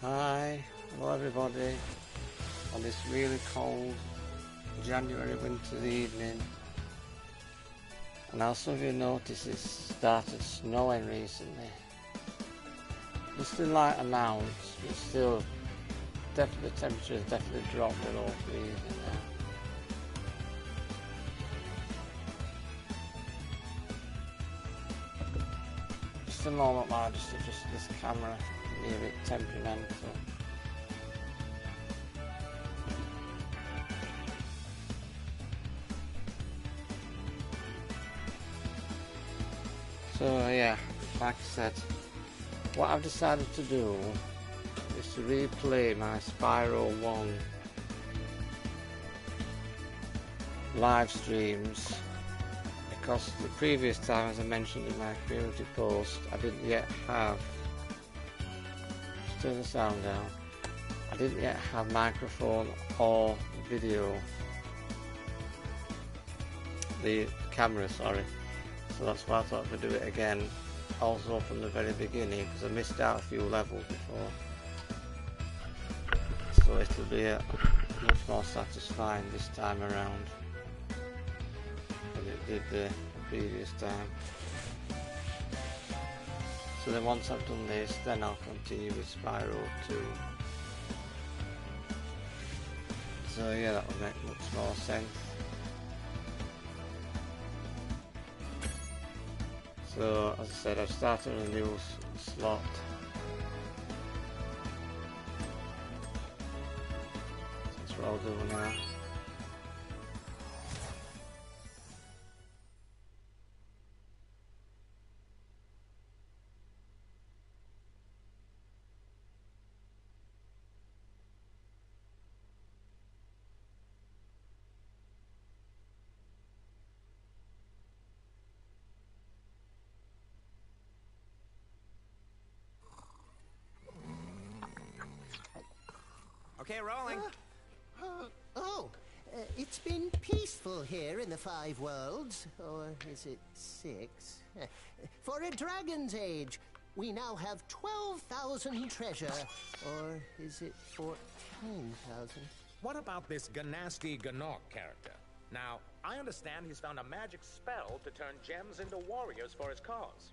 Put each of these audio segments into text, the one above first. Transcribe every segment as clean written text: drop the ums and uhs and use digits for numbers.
Hi, hello everybody on this really cold January winter's evening. And now some of you notice it's started snowing recently. Just in light amounts, but still definitely the temperature has definitely dropped below freezing now. Just a moment while I just adjust this camera, be a bit temperamental. So yeah, like I said, what I've decided to do is to replay my Spyro 1 live streams, because the previous time, as I mentioned in my community post, I didn't yet have, just turn the sound down, I didn't yet have microphone or video, the camera, sorry. So that's why I thought I'd do it again, also from the very beginning, because I missed out a few levels before. So it'll be much more satisfying this time around than it did the previous time. So then once I've done this, then I'll continue with Spyro 2. So yeah, that will make much more sense. So as I said, I've started a new slot. That's what I'll do now. Okay, rolling. It's been peaceful here in the 5 worlds, or is it 6? For a dragon's age, we now have 12,000 treasure, or is it 14,000? What about this Ganasty Ganok character? Now, I understand he's found a magic spell to turn gems into warriors for his cause.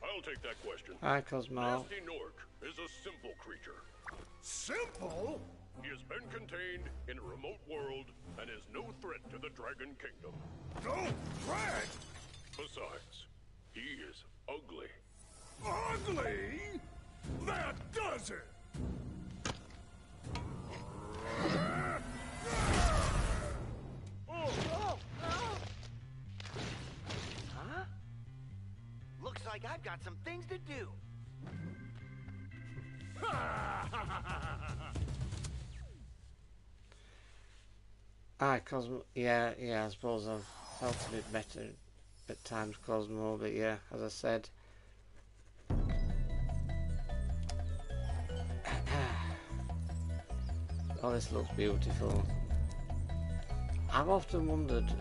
I'll take that question. Hi Cosmo. Nasty Nork is a simple creature. Simple? He has been contained in a remote world and is no threat to the Dragon Kingdom. No threat? Besides, he is ugly. Ugly? That does it! Huh? Looks like I've got some things to do. Hi Cosmo. Yeah, I suppose I've felt a bit better at times, Cosmo, but yeah, as I said, oh, this looks beautiful. I've often wondered,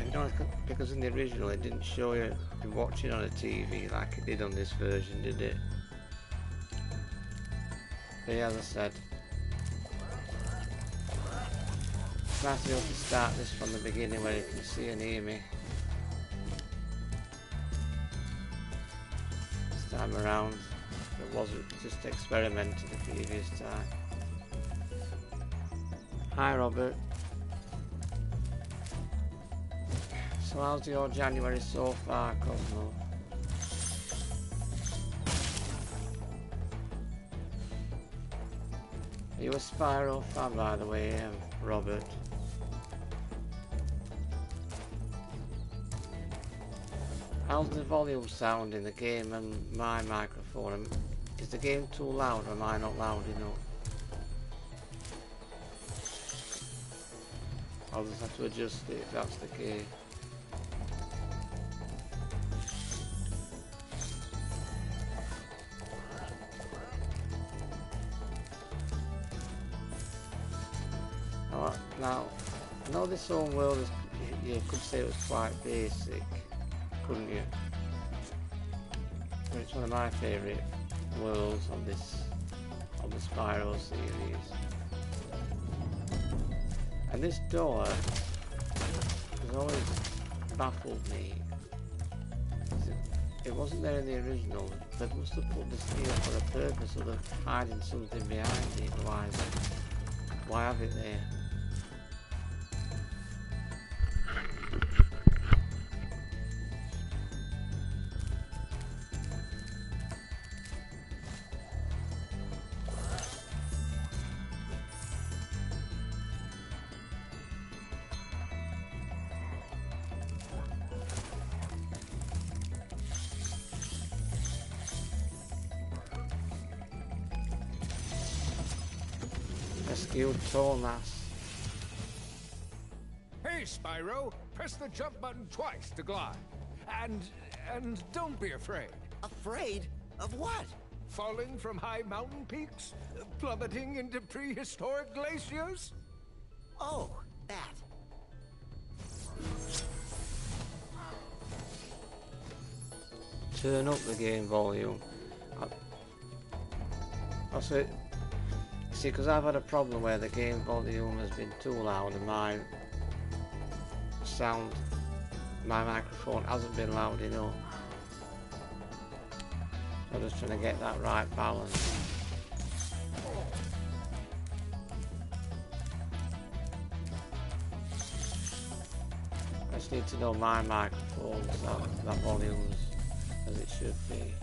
you know, because in the original it didn't show you watching on a TV like it did on this version, did it? But yeah, as I said, it's nice to be able to start this from the beginning where you can see and hear me. This time around, it wasn't just experimented the previous time. Hi Robert. So how's your January so far, Cosmo? Are you a Spyro fan, by the way, Robert? How's the volume sound in the game and my microphone? Is the game too loud, or am I not loud enough? I'll just have to adjust it if that's the case. Now, I know this whole world is, you could say it was quite basic, couldn't you? But it's one of my favourite worlds on the Spyro series. And this door has always baffled me. It wasn't there in the original. They must have put this here for a purpose, or they're hiding something behind it. Otherwise, why have it there? Rescue Thomas. Hey, Spyro! Press the jump button twice to glide. And don't be afraid. Afraid? Of what? Falling from high mountain peaks? Plummeting into prehistoric glaciers? Oh, that. Turn up the game volume. Also, see, because I've had a problem where the game volume has been too loud and my microphone hasn't been loud enough. I'm just trying to get that right balance. I just need to know my microphone's that volume's as it should be.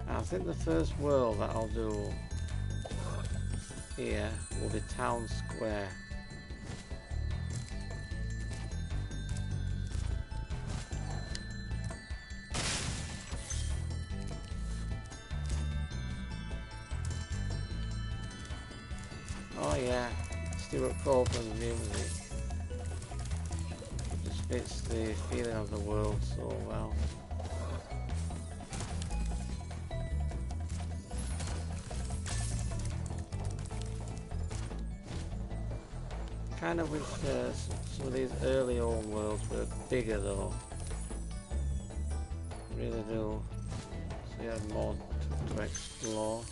I think the first world that I'll do here will be Town Square. Oh yeah, Stuart Copeland's music. It just fits the feeling of the world so well. Kind of wish some of these early old worlds were bigger though. I really do. So you have more to explore.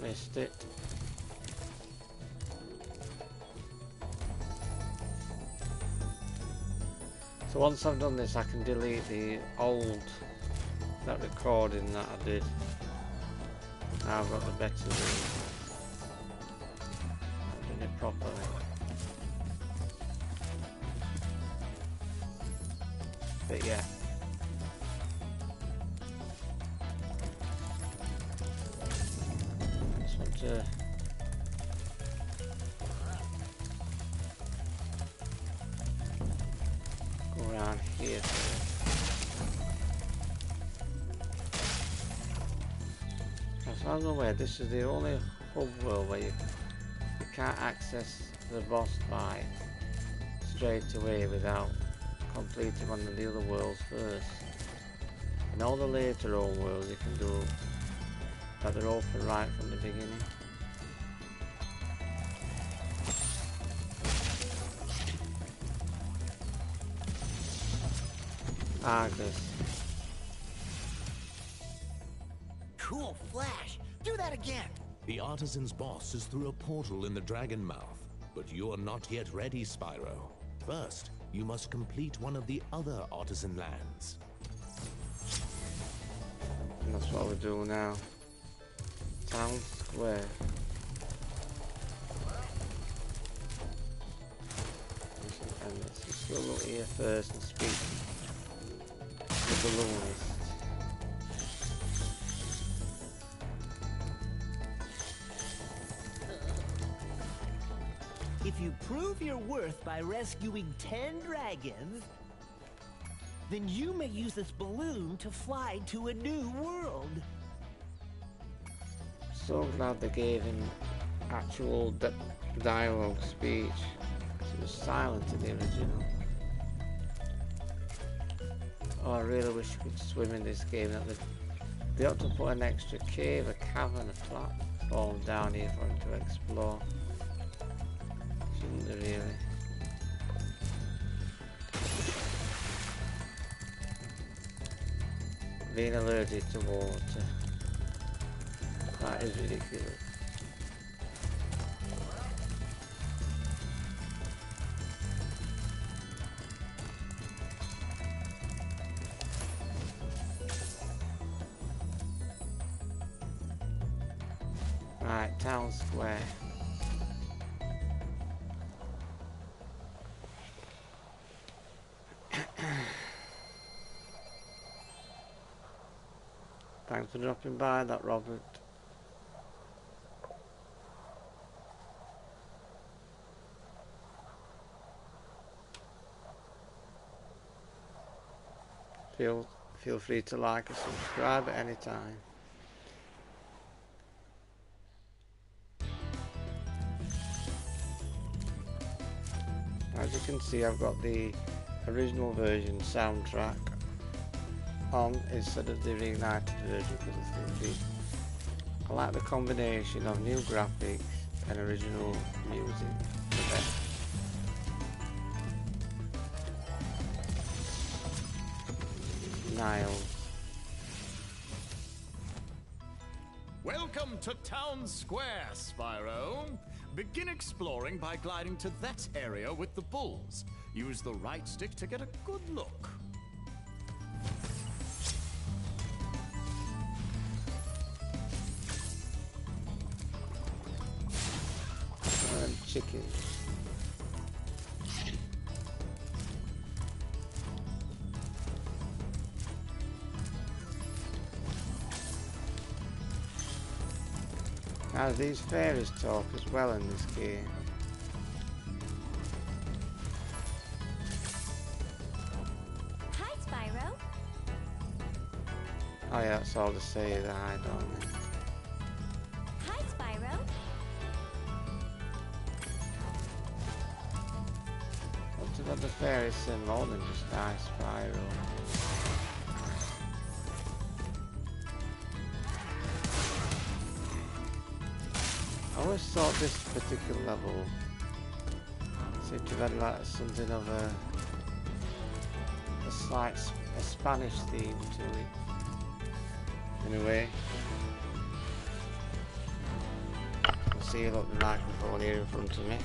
Missed it. So once I've done this, I can delete the that recording that I did. Now I've got the better version. I've done it properly. But yeah. Just want to go around here first. As far as I'm aware, this is the only hub world where you can't access the boss fight straight away without completing one of the other worlds first. And all the later old worlds you can do that are open right from the beginning. Argus. Cool flash. Do that again. The artisan's boss is through a portal in the Dragon Mouth, but you're not yet ready, Spyro. First, you must complete one of the other artisan lands. And that's what we do now. Town Square. And let's just go look here first and speak to the balloonist. If you prove your worth by rescuing 10 dragons, then you may use this balloon to fly to a new world. So glad they gave him actual dialogue speech. It was silent in the original. Oh, I really wish you could swim in this game. That They ought to put an extra cave, a cavern, a platform down here for him to explore. Shouldn't they really? Being allergic to water. That is ridiculous. Right, town square. Thanks for dropping by, that Robert. Feel free to like and subscribe at any time. As you can see, I've got the original version soundtrack on instead of the Reignited version because I like the combination of new graphics and original music the best. Niles. Welcome to Town Square, Spyro. Begin exploring by gliding to that area with the bulls. Use the right stick to get a good look. Chicken. Now these fairies talk as well in this game. Hi, Spyro. Oh yeah, that's all to say that I don't. Hi, Spyro. What's about the fairies say more than just hi, Spyro? I always thought this particular level seemed to have like something of a slight Spanish theme to it. In a way. I'll see you the microphone here in front of me.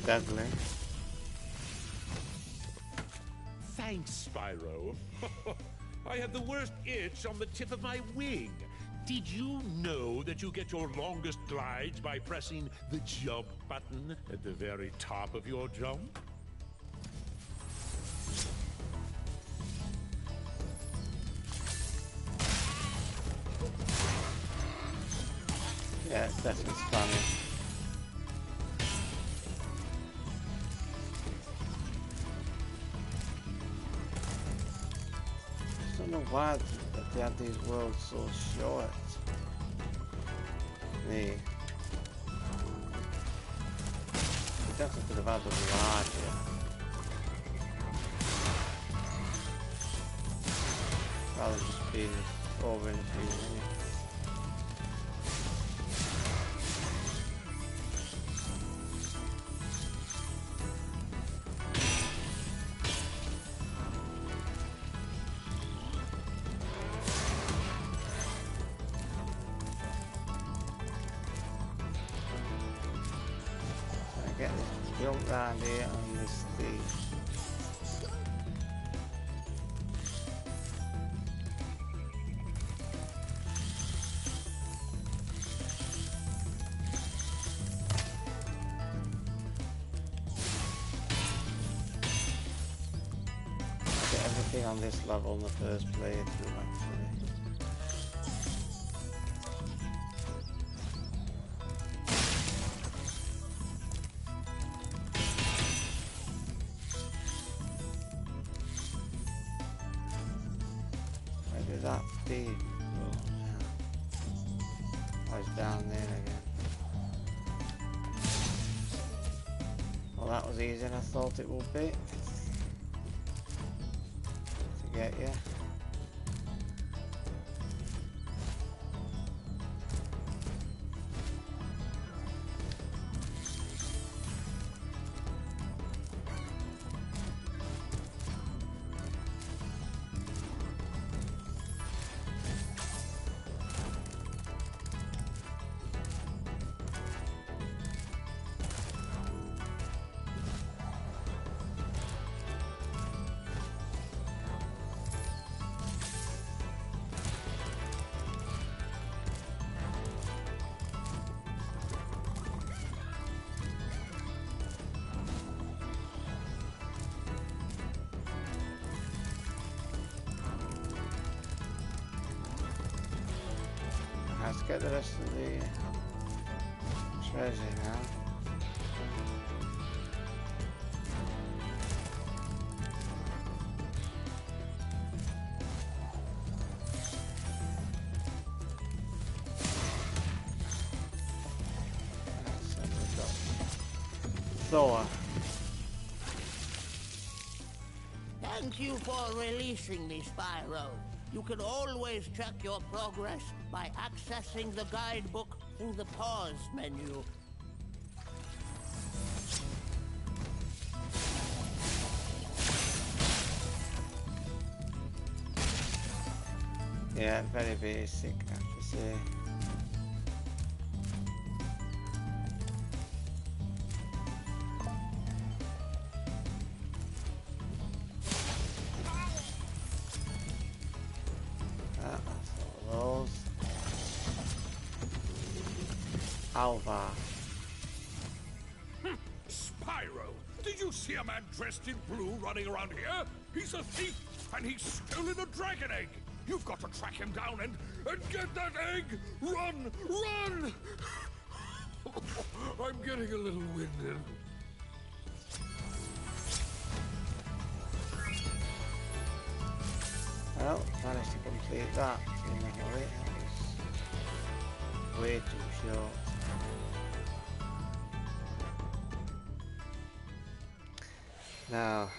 Deadly. Thanks, Spyro. I had the worst itch on the tip of my wing. Did you know that you get your longest glides by pressing the jump button at the very top of your jump? Yeah, it's definitely Spanish. I don't know why they have these worlds so short. Me. They definitely could have had them larger. Rather than just being over infusing. Get this jump round here on this thing. Get everything on this level in the first playthrough actually. Where did that be? Oh, yeah. Oh, it's down there again. Well, that was easier than I thought it would be. To get you. Let's get the rest of the treasure now. So we've got Thor. Thank you for releasing me, Spyro. You can always check your progress by accessing the guidebook through the pause menu. Yeah, very basic, I have to say. Alva. Spyro, did you see a man dressed in blue running around here? He's a thief, and he's stolen a dragon egg. You've got to track him down and get that egg. Run, run! I'm getting a little winded. Well, managed to complete that in a hurry. That was way too short. Now,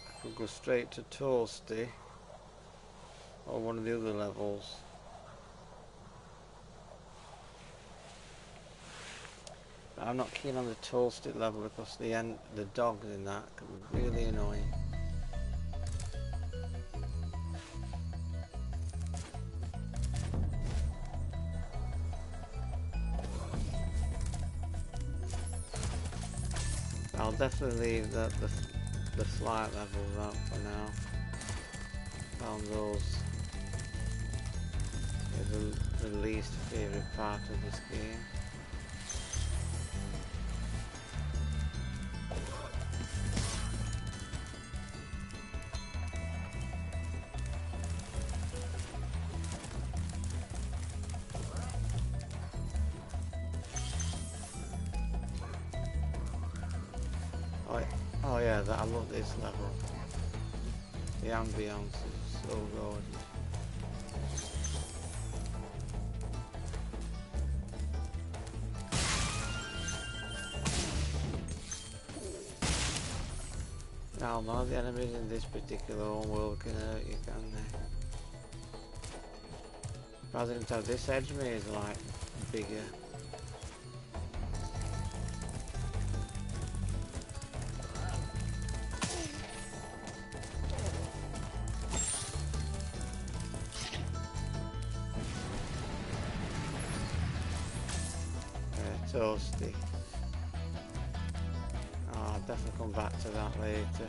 I could go straight to Toasty or one of the other levels. But I'm not keen on the Toasty level because the dogs in that can be really annoying. I'll definitely leave the flight levels out for now. Found those are the least favourite part of this game. Oh yeah, I love this level. The ambience is so gorgeous. Now none of the enemies in this particular world can hurt you, can they? Rather than have this edge maze like bigger. Toasty. Oh, I'll definitely come back to that later.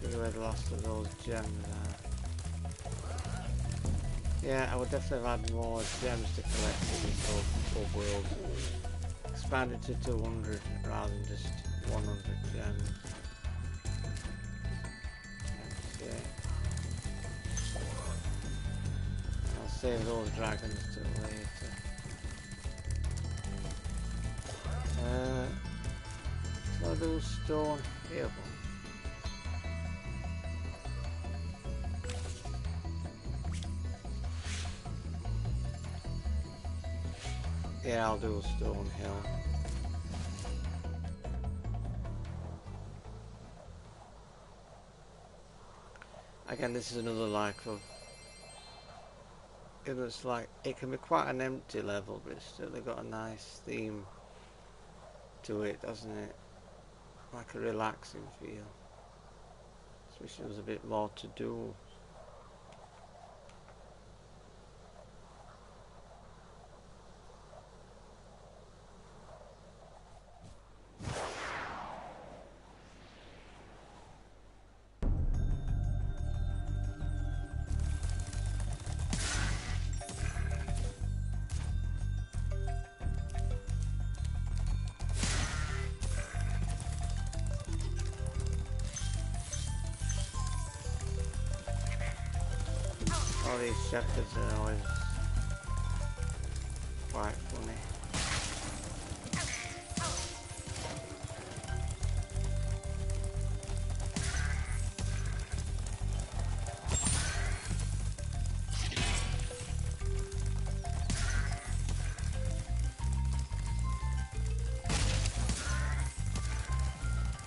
Figure where the last of those gems are. Yeah, I would definitely have had more gems to collect in this whole world. Expanded to 200 rather than just 100 gems. Save those dragons till later. I do stone here? Yeah, I'll do a stone hill. Again, this is another like of. It looks like it can be quite an empty level, but it's still got a nice theme to it, doesn't it? Like a relaxing feel. Just wish there was a bit more to do. All these shepherds are always quite funny.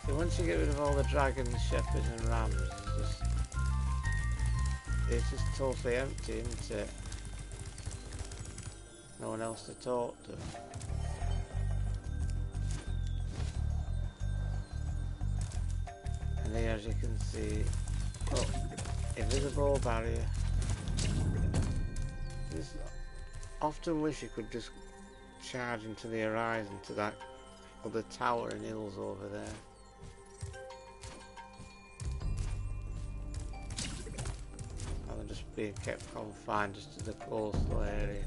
So once you get rid of all the dragons, shepherds and rams, it's just totally empty, isn't it? No one else to talk to. And here, as you can see, oh, invisible barrier. Just often wish you could just charge into the horizon to that other tower and hills over there. Being kept confined just to the coastal area.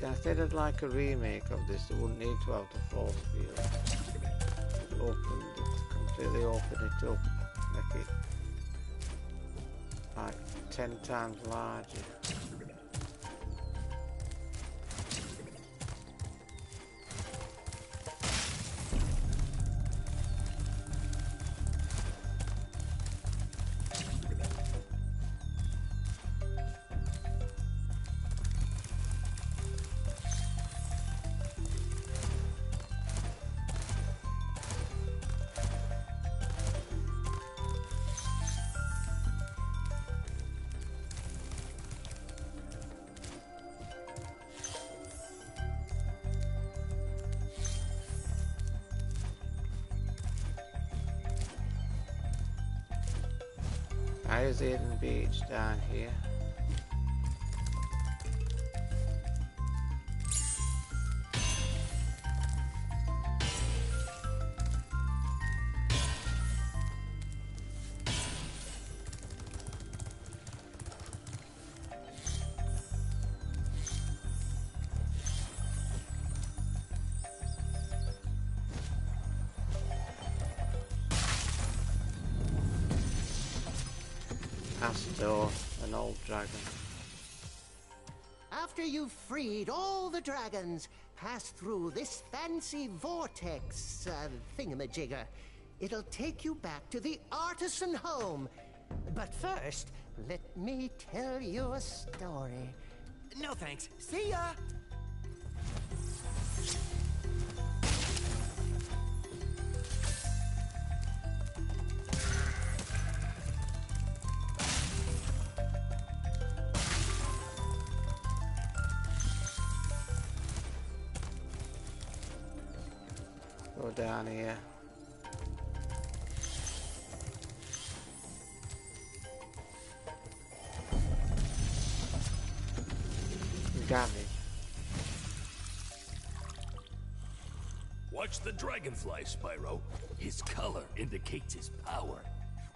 If they did like a remake of this, they wouldn't need to have the force field. Completely open it up, make it like 10 times larger. There's Eden Beach down here. Astor, an old dragon. After you've freed all the dragons, pass through this fancy vortex thingamajigger. It'll take you back to the artisan home. But first, let me tell you a story. No thanks. See ya! Go down here. Damage. Watch the dragonfly, Spyro. His color indicates his power.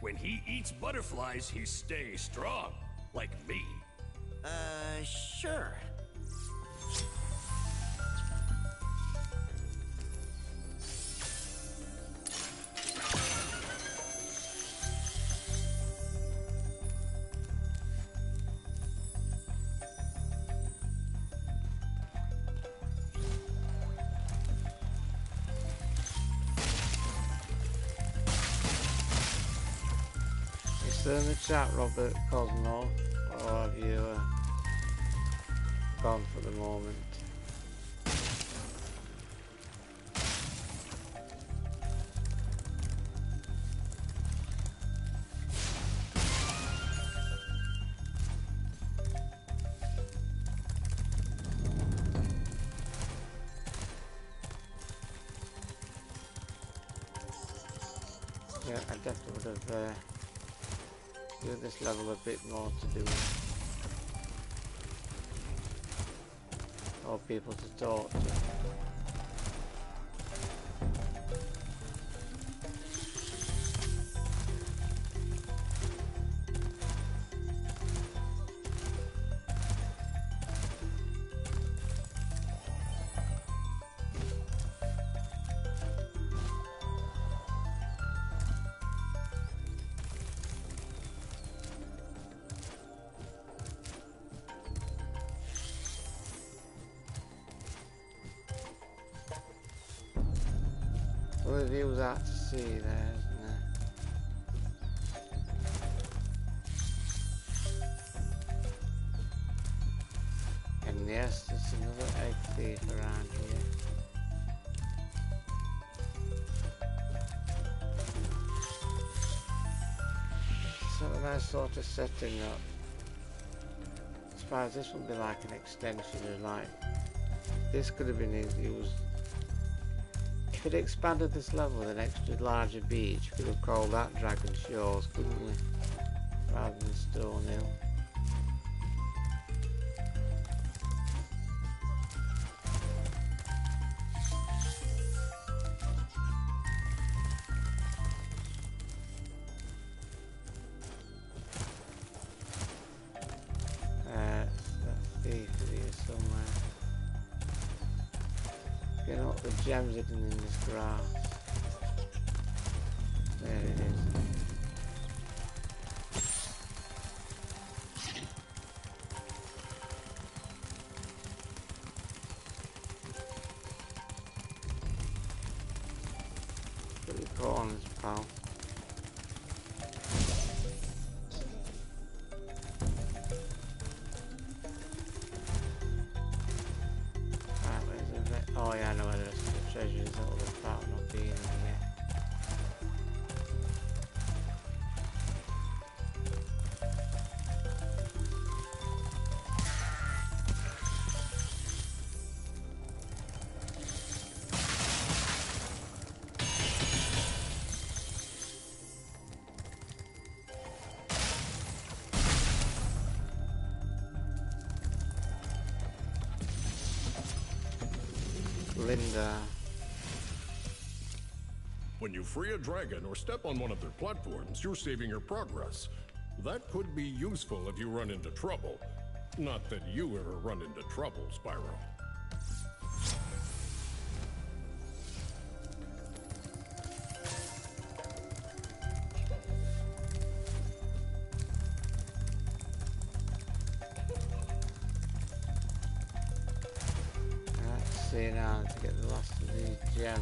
When he eats butterflies, he stays strong. Like me. Sure. still in the chat, Robert Cosmo, or have you gone for the moment? Yeah, I definitely would have given this level a bit more to do, or people to talk to. Well, the view's out to sea there, isn't there? And yes, there's another egg thief around here. So a nice sort of setting up. As far as this would be like an extension of like, this could have been used. If it expanded this level with an extra larger beach, we could have called that Dragon Shores, couldn't we? Rather than Stone Hill. That thief is here somewhere. Getting up the gems hidden in this grass. There it is. Put your corners, pal. Oh yeah, I know where the rest of the treasure is, all the fat not being in yet. Linda. When you free a dragon or step on one of their platforms, you're saving your progress. That could be useful if you run into trouble. Not that you ever run into trouble, Spyro. See now to get the last of these gems.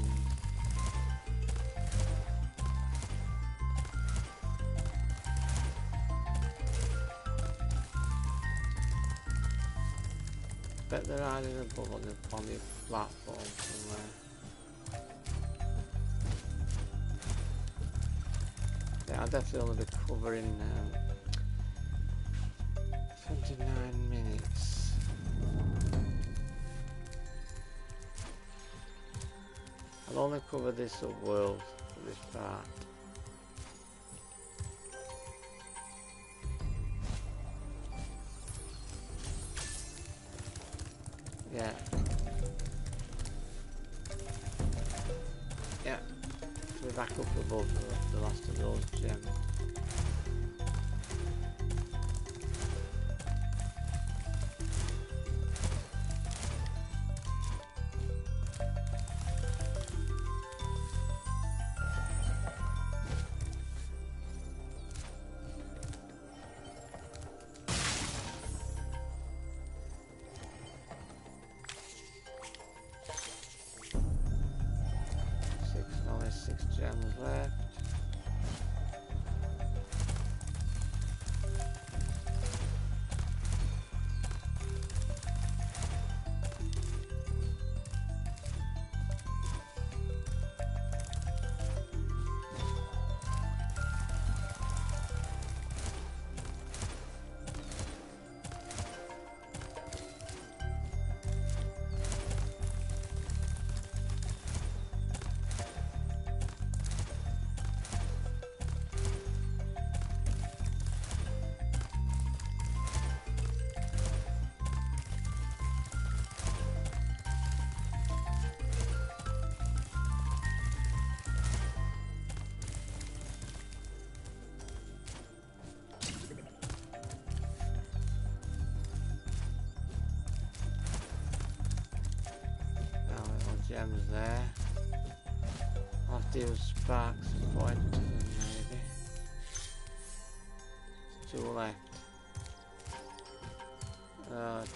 Bet they're hiding above on the platform somewhere. Yeah, I'll definitely only be covering 29 minutes. I'll only cover this sub-world for this part. Yeah. Yeah. We're back up above the last of those gems. Six gems left. items there. I'll have to use sparks to point to them maybe. 2 left.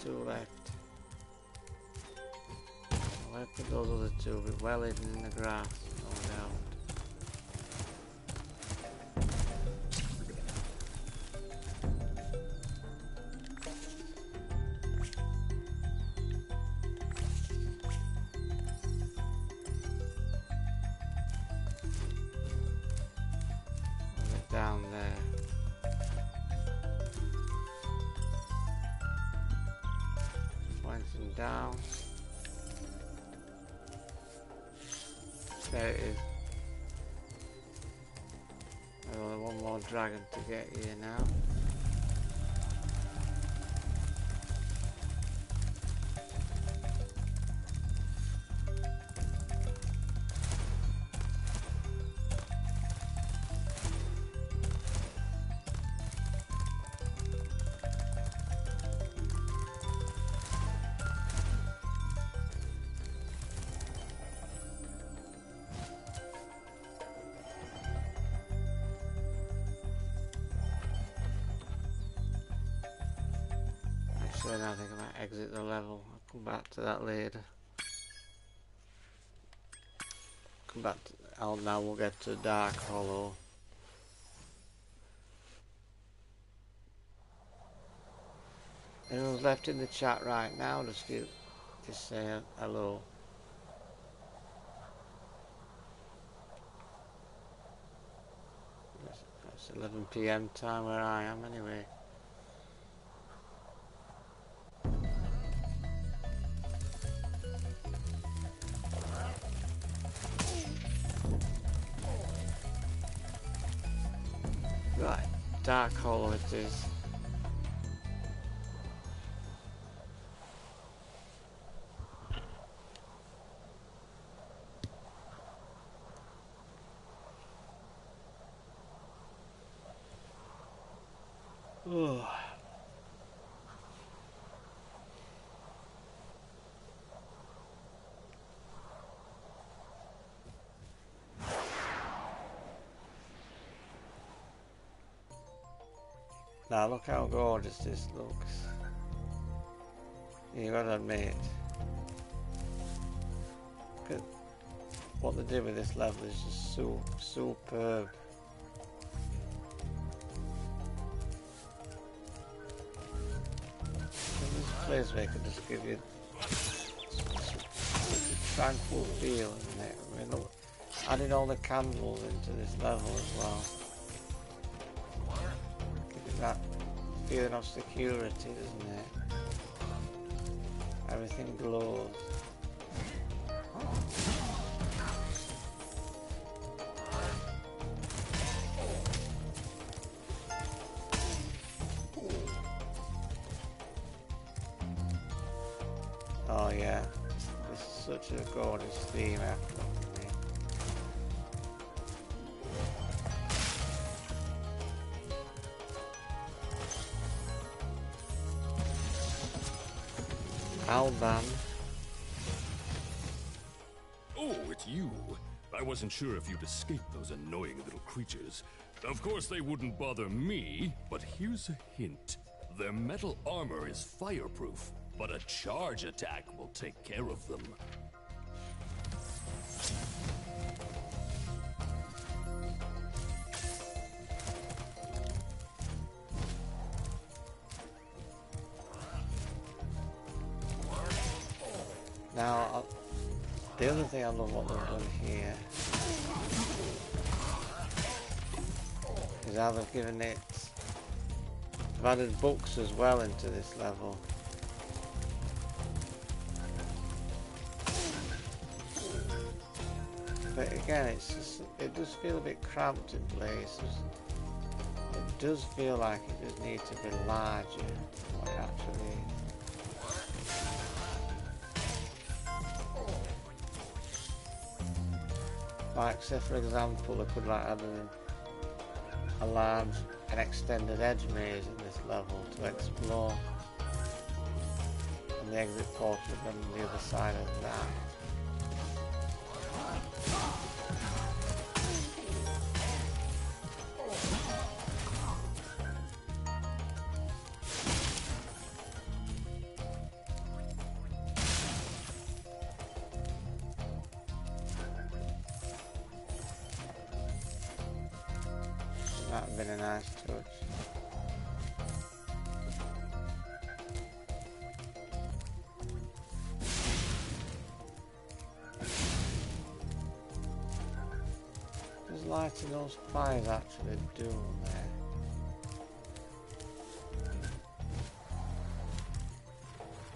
2 left. Where could those other 2 be? Well hidden in the grass, no doubt. Down there. Pointing down. There it is. There's only one more dragon to get here now. Actually, now I think I might exit the level. I'll come back to that later. Come back to, now we'll get to Dark Hollow. Anyone's left in the chat right now, just say hello. It's 11 PM time where I am anyway. Right, Dark Hollow it is. Oh. Now look how gorgeous this looks. You gotta admit. Look at what they did with this level is just so superb. This place where it can just give you such a tranquil feel, isn't it? I mean, look, adding all the candles into this level as well. That feeling of security, doesn't it? Everything glows. Oh yeah, this is such a gorgeous theme after me. Alban. Oh, it's you. I wasn't sure if you'd escaped those annoying little creatures. Of course they wouldn't bother me, but here's a hint. Their metal armor is fireproof, but a charge attack will take care of them. Now, the other thing I love what they've done here is how they've given it, they've added books as well into this level. But again, it's just, it does feel a bit cramped in places. It does feel like it does need to be larger than what it actually is. Like, say for example, they could like add a large and extended edge maze in this level to explore, and the exit portal would be on the other side of that. That would have been a nice touch. Does lighting those fires actually do there?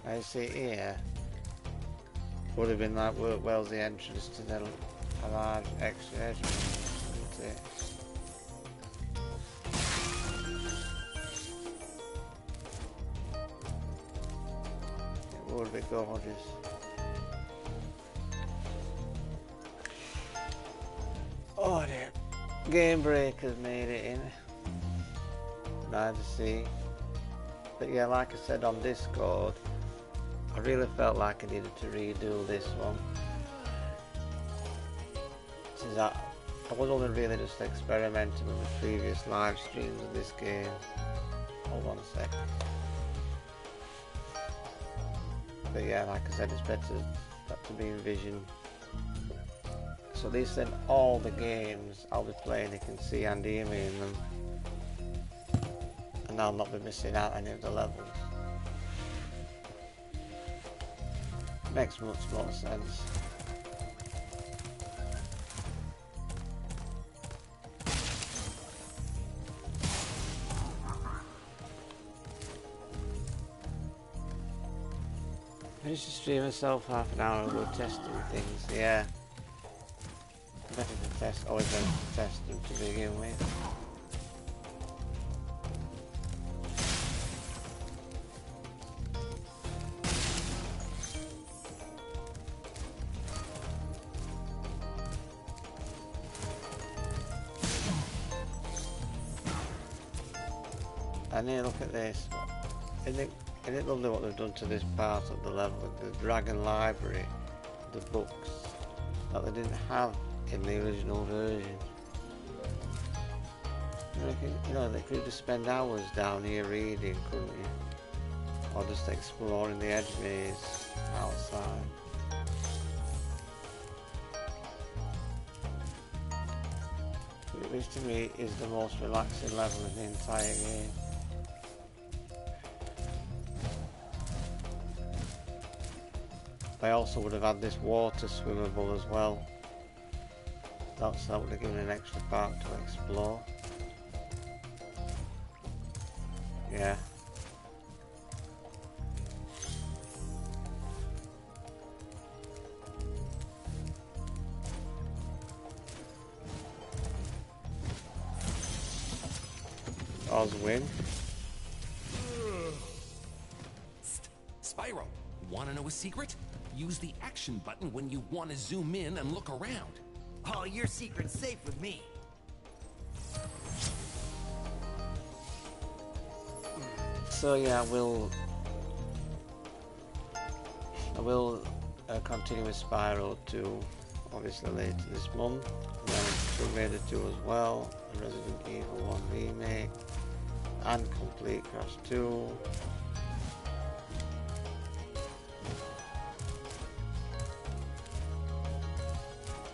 I see here would have been like Workwell's the entrance to the a large extra edge, wouldn't it? It would be gorgeous. Oh dear. Game Breakers made it in. Nice to see. But yeah, like I said on Discord, I really felt like I needed to redo this one. Since I was only really just experimenting with the previous live streams of this game. Hold on a sec. But yeah, like I said, it's better to be envisioned. So at least then all the games I'll be playing, you can see and hear me in them. And I'll not be missing out any of the levels. Makes much more sense. I used to stream myself half an hour ago testing things, yeah. Better to test, always better to test them to begin with. And here, look at this. Isn't it lovely what they've done to this part of the level, the Dragon Library, the books, that they didn't have in the original version. You know, they could just spend hours down here reading, couldn't you? Or just exploring the edge maze outside. Which to me is the most relaxing level in the entire game. I also would have had this water swimmable as well. That would have given an extra part to explore. Yeah. Oz win. Spyro, wanna know a secret? Use the action button when you want to zoom in and look around. Oh, your secret's safe with me. So yeah, I will continue with Spyro 2, obviously later this month. And then Tomb Raider 2 as well, and Resident Evil 1 remake, and complete Crash 2.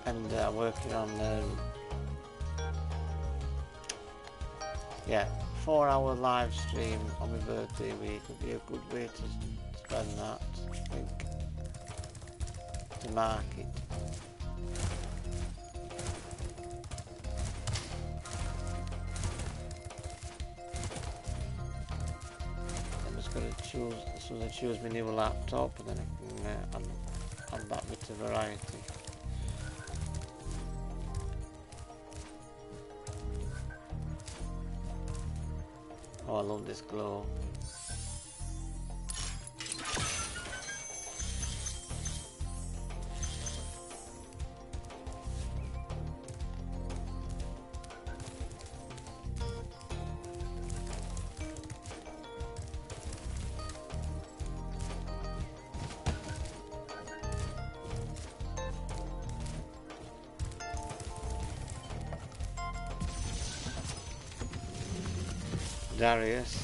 And working on yeah, 4-hour live stream on my birthday week would be a good way to spend that, I think, to mark it. I'm just going to choose, as soon as I choose my new laptop, and then I can add that bit of variety. Oh, I love this glow. Darius.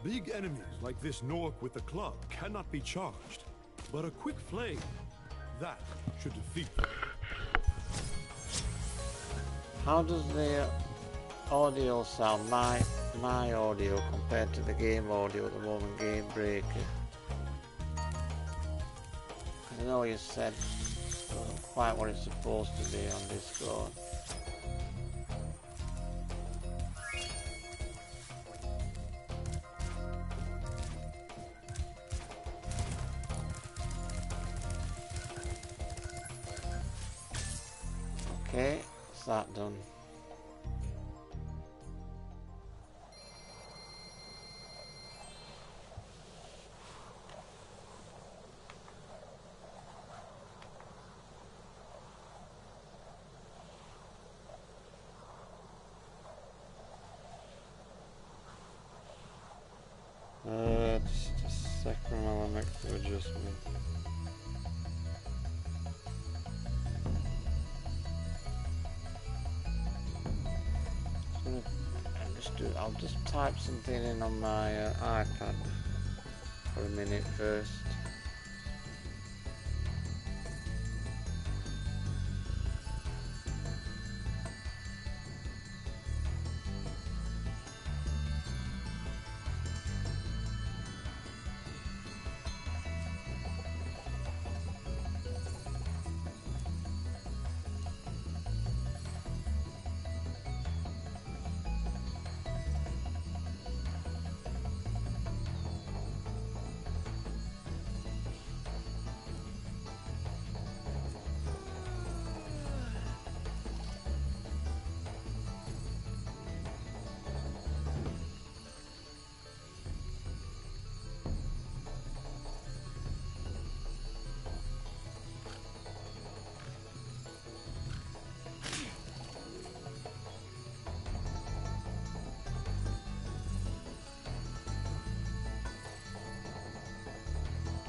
Big enemies like this Nork with the club cannot be charged, but a quick flame, that should defeat them. How does the audio sound, my audio, compared to the game audio at the moment, Game Breaker? I know you said it wasn't quite what it's supposed to be on Discord. Okay, that's that done. Just a second while I make the adjustment. I'll just type something in on my iPad for a minute first.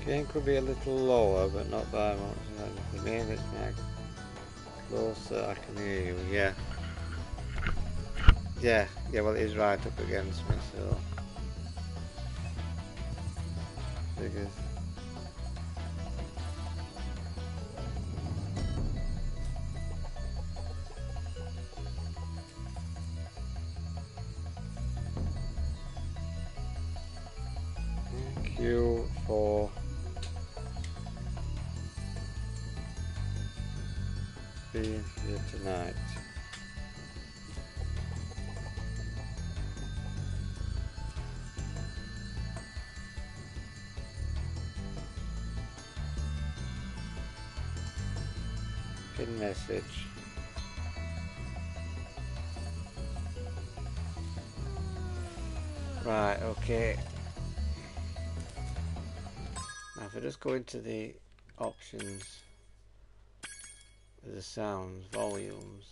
Game could be a little lower, but not by much. The main is closer, I can hear you. Yeah, well, it is right up against me, so figures. Thank you for being here tonight. Pin message. Right, okay. Now if I just go into the options, the sounds, volumes,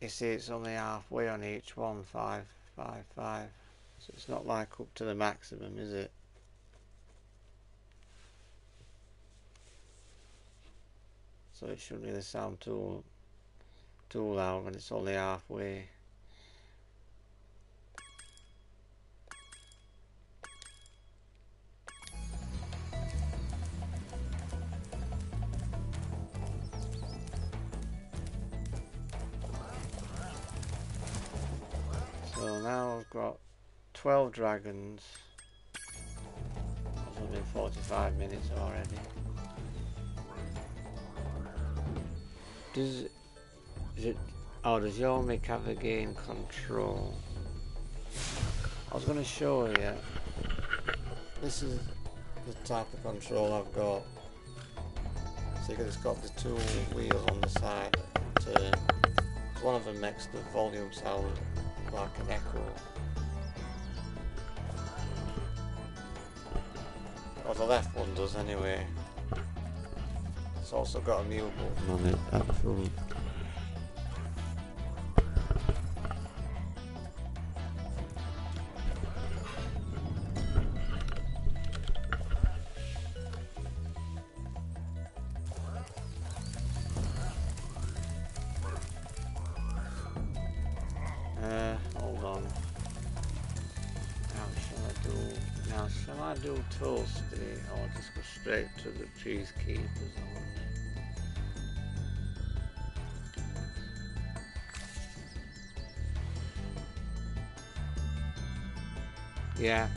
you see it's only halfway on each one, 555, so it's not like up to the maximum, is it? So it shouldn't really sound too loud when it's only halfway. So now I've got 12 dragons. It's only been 45 minutes already. Does Yomic have the game control? I was going to show you. This is the type of control I've got. So it's got the two wheels on the side. One of them makes the volume sound like an echo. Or the left one does anyway. It's also got a mute button on it at the front. Hold on. Now shall I do Toasty or just go straight to the Peacekeepers? I wonder. Yeah.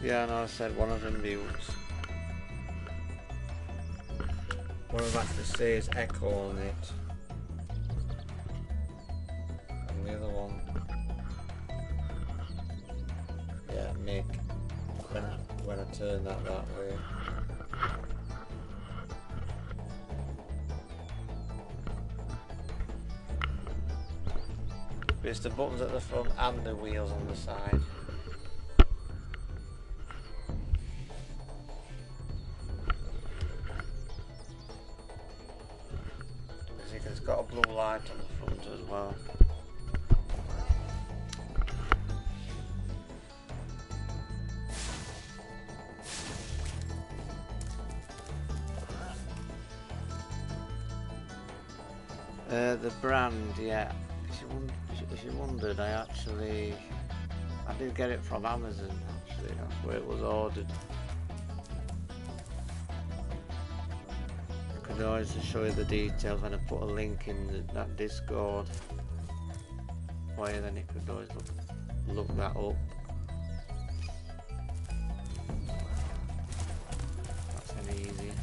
Yeah, no, I said one of them mutes. What I've had to say is echo on it. And the other one, yeah, make when I turn that way. But it's the buttons at the front and the wheels on the side. It's got a blue light on the front as well. The brand, yeah. If you wondered, I did get it from Amazon. Actually, that's where it was ordered. I could always show you the details when I put a link in that Discord. Why then it could always look that up. That's any easier.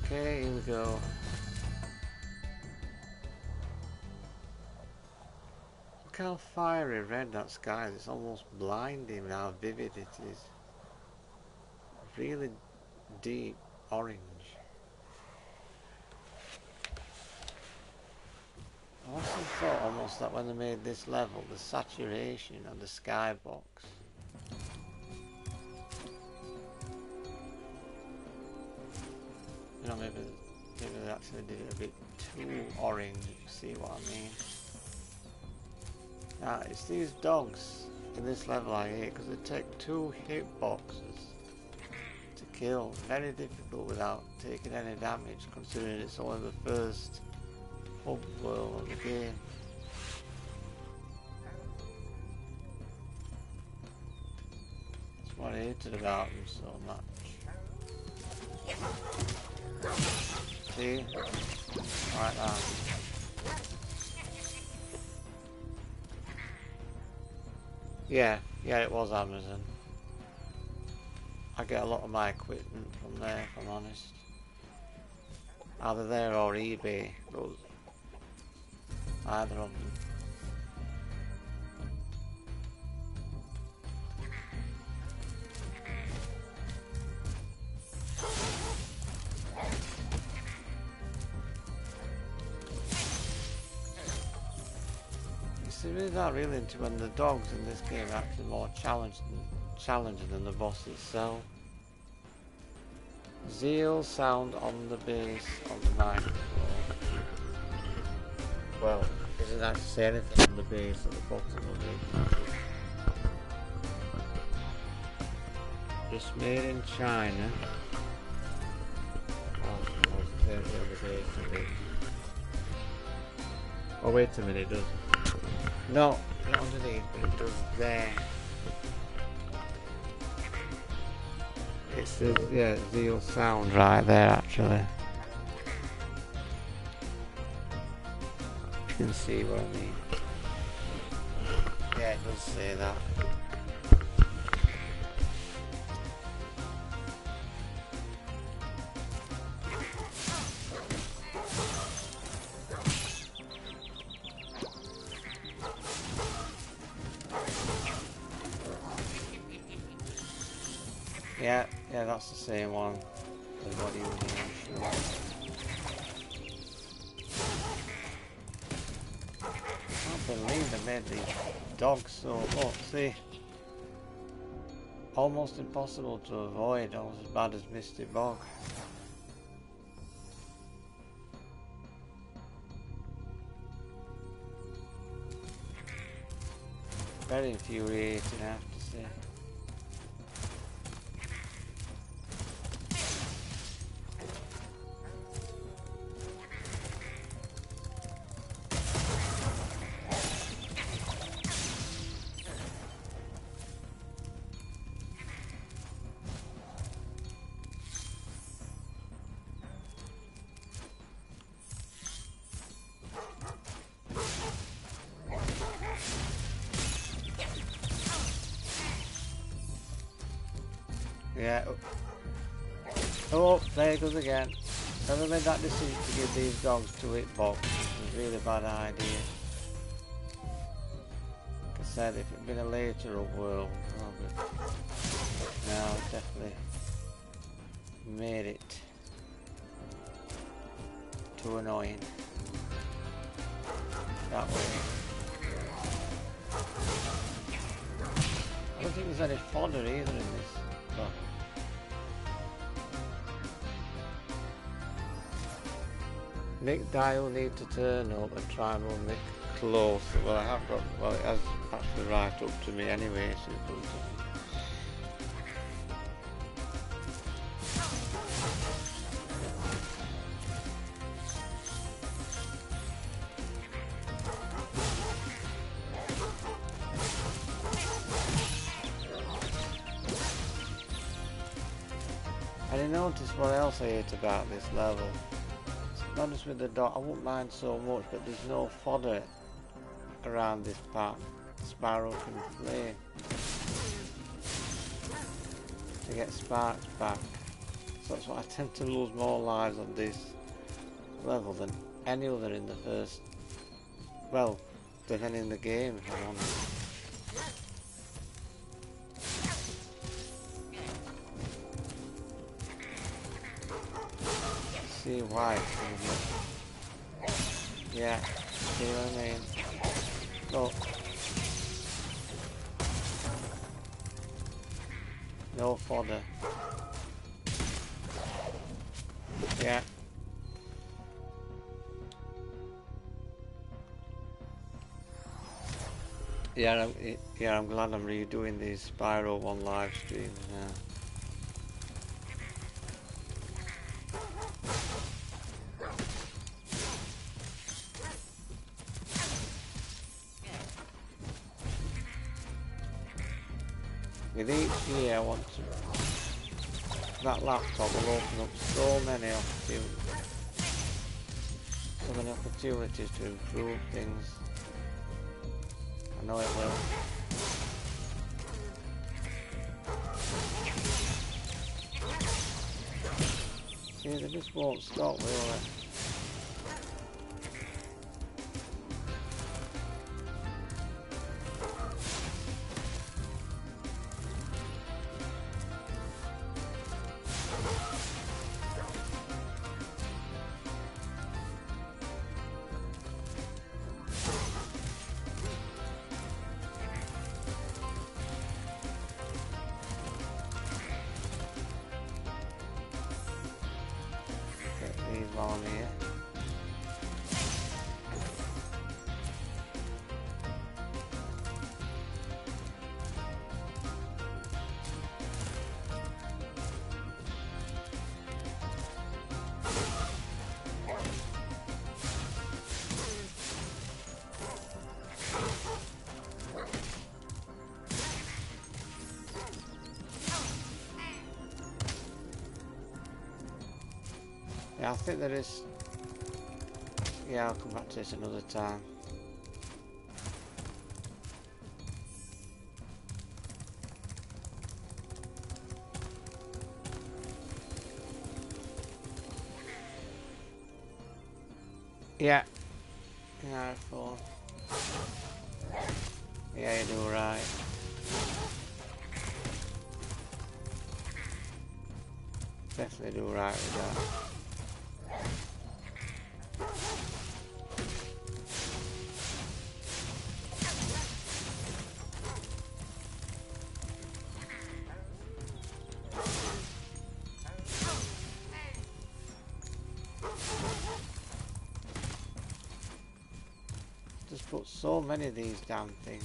Okay, here we go. Look how fiery red that sky is. It's almost blinding how vivid it is. Really deep orange. I also thought almost that when they made this level, the saturation of the skybox, you know, maybe they actually did it a bit too orange, if you see what I mean. Now, it's these dogs in this level I hate because they take 2 hitboxes to kill. Very difficult without taking any damage, considering it's only the first hub world of the game. That's what I hated about them so much. See? Like that. Yeah, it was Amazon. I get a lot of my equipment from there, if I'm honest. Either there or eBay, those, either of them. It's really not really into when the dogs in this game are actually more challenging than the boss itself. Zeal sound on the bass of the microphone. Well, it doesn't actually say anything on the bass at the bottom of it. It's made in China. Oh, wait a minute, it does. No, not underneath, but it does there. It says, yeah, Zeal sound right there, actually. You can see what I mean. Yeah, it does say that. Yeah, that's the same one. The body was here, I can't believe they made these dogs so up. See, almost impossible to avoid, almost as bad as Misty Bog. Very infuriating, I have to say. Yeah. Oh, there it goes again. Never made that decision to give these dogs 2-hit-box. It was a really bad idea. Like I said, if it had been a later up world, oh, but no, it definitely made it too annoying. That way. I don't think there's any fodder either in this. But Nick Dial need to turn up and try and run Nick close. Well, I have got. Well, it has actually right up to me anyway, so it comes to me. And I noticed what else I hate about this level. Not just with the dog, I wouldn't mind so much, but there's no fodder around this part Spyro can play to get sparks back. So that's why I tend to lose more lives on this level than any other in the first, well, than any in the game, if I'm honest. See why it's yeah, see what I mean? No. No fodder. Yeah. Yeah, I'm glad I'm redoing these Spyro 1 live streams now. With each year I want to, that laptop will open up so many opportunities to improve things. I know it will. See, they just won't stop, will they? On here. Yeah, I think there is. Yeah, I'll come back to this another time. Yeah. Yeah, four. Yeah, you do right. Definitely do right with that. Just put so many of these damn things.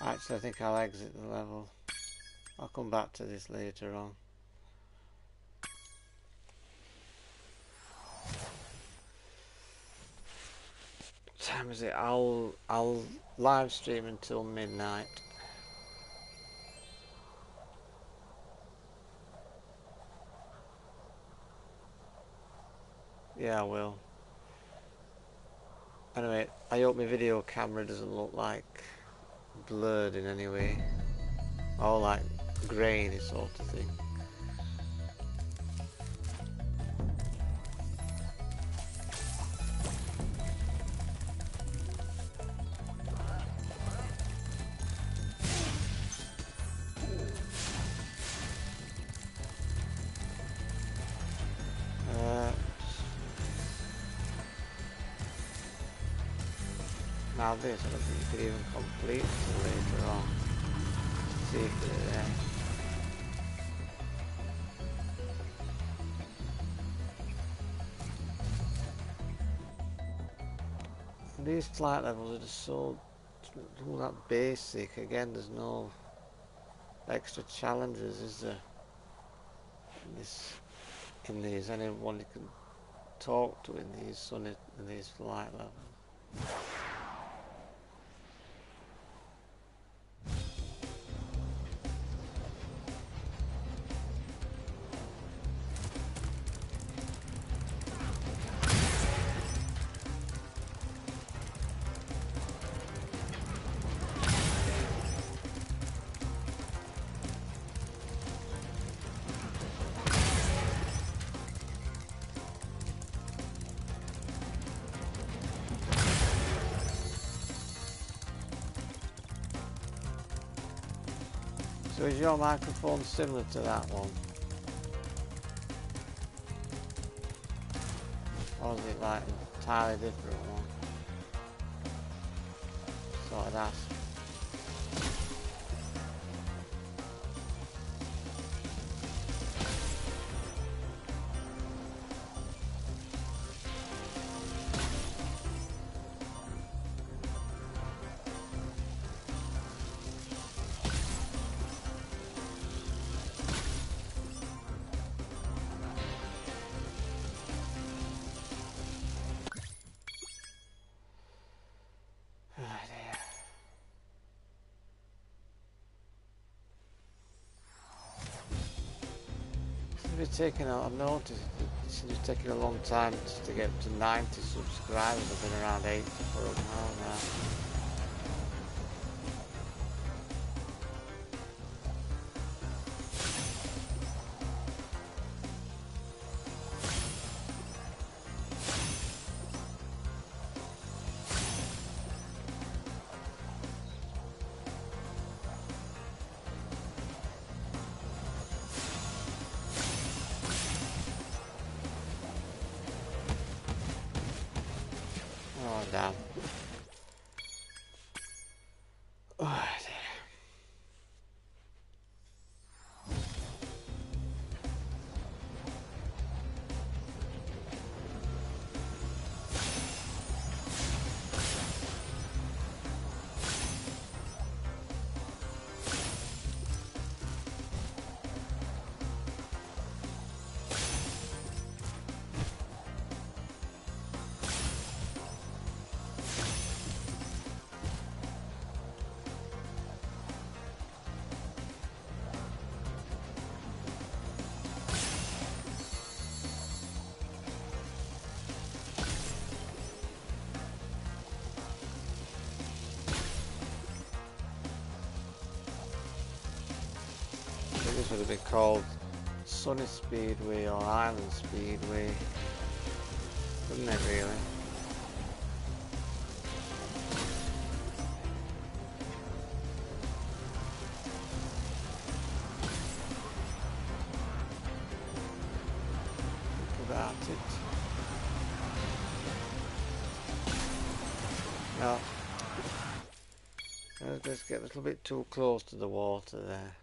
Actually, I think I'll exit the level. I'll come back to this later on. What time is it? I'll live stream until midnight. Yeah, I will. Anyway, I hope my video camera doesn't look like blurred in any way. Or like grainy sort of thing. Now this, I don't think you could even complete it later on. See if they're there. These flight levels are just so all that basic. Again, there's no extra challenges, is there? In these, anyone you can talk to in these flight levels. So is your microphone similar to that one? Or is it like an entirely different one? So I'd ask. I've noticed it's just taking a long time just to get to 90 subscribers. I've been around 80 for a while now. Oh, damn. Oh, dear. This would have been called Sunny Speedway or Island Speedway, wouldn't it really? Think about it. No. Let's get a little bit too close to the water there.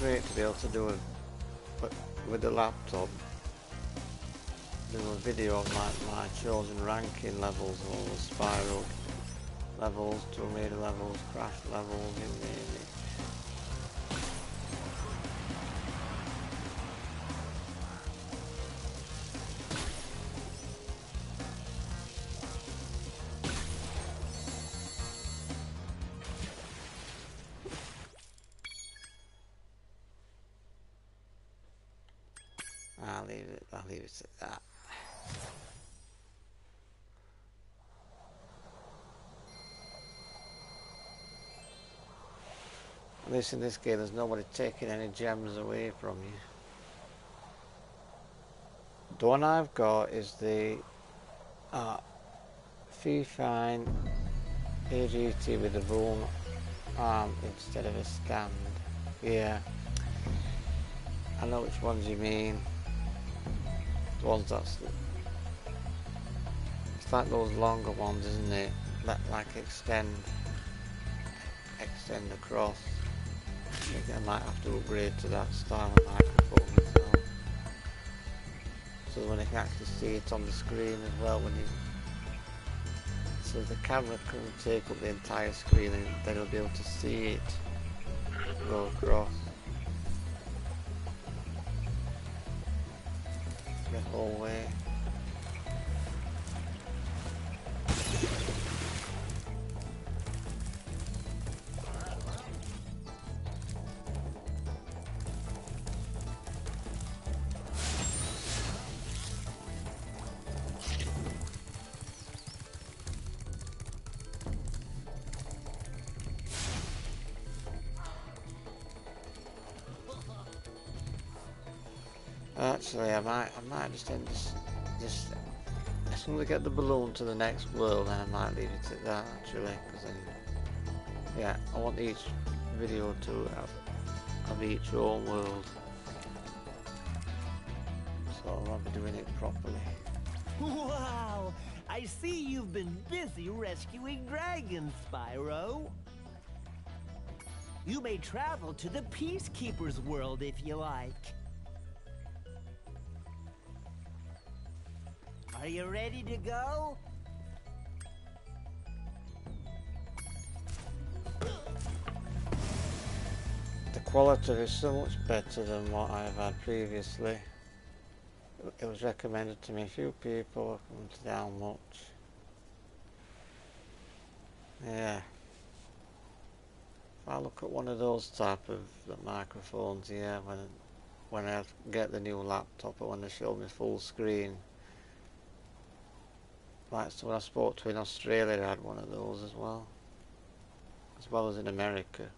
Great to be able to do it with the laptop, do a video of my chosen ranking levels, all the Spyro levels, Tomb Raider levels, Crash levels, you name it. I'll leave it at that. At least in this game there's nobody taking any gems away from you. The one I've got is the Fee Fine AGT with the boom arm instead of a stand. Yeah, I know which ones you mean. The ones it's like those longer ones, isn't it? That like extend across. I think I might have to upgrade to that style of microphone myself, so when I can actually see it on the screen as well. When you, so the camera can take up the entire screen, and then you'll be able to see it go across the whole way. Actually, I might just end just as soon as I get the balloon to the next world, then I might leave it at that. Actually, because then, yeah, I want each video to have each own world, so I'll be doing it properly. Wow! I see you've been busy rescuing dragons, Spyro. You may travel to the Peacekeeper's world if you like. Are you ready to go? The quality is so much better than what I've had previously. It was recommended to me. A few people have come down much. Yeah. If I look at one of those type of microphones, yeah, when I get the new laptop or when they show me full screen. Like someone I spoke to in Australia had one of those as well as in America.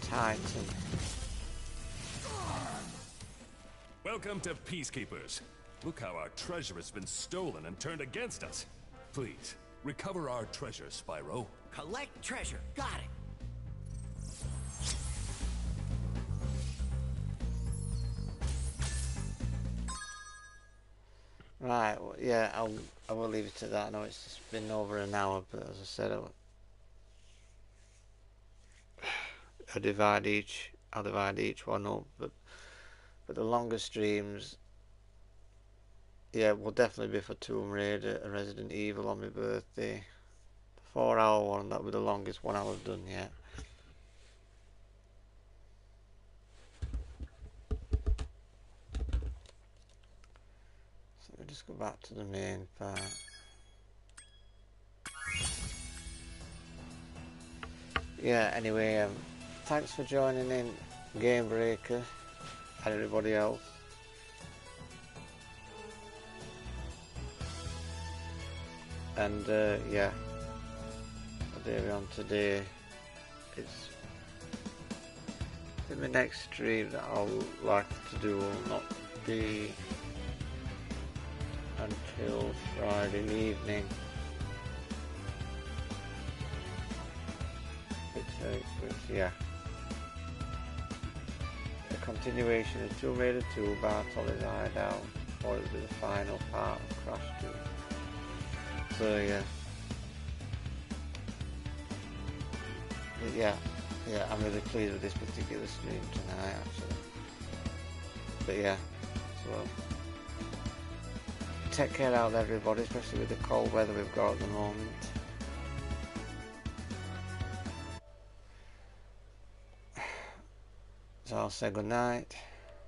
Titan. Welcome to Peacekeepers. Look how our treasure has been stolen and turned against us. Please, recover our treasure, Spyro. Collect treasure. Got it. Right, well, yeah, I will leave it at that. I know it's just been over an hour, but as I said, I'll divide each one up, but the longer streams, yeah, will definitely be for Tomb Raider and Resident Evil on my birthday. The 4-hour one, that'll be the longest one I'll have done yet. So we'll just go back to the main part. Yeah, anyway, thanks for joining in, Game Breaker, and everybody else. And yeah, what day are we on today? It's in the next stream that I'll like to do will not be until Friday evening. Which yeah. The continuation of Tomb Raider 2, Bartol's Hideout, or it'll be the final part of Crash 2. So yeah, I'm really pleased with this particular stream tonight, actually. But yeah, so take care out there, everybody, especially with the cold weather we've got at the moment. So I'll say good night.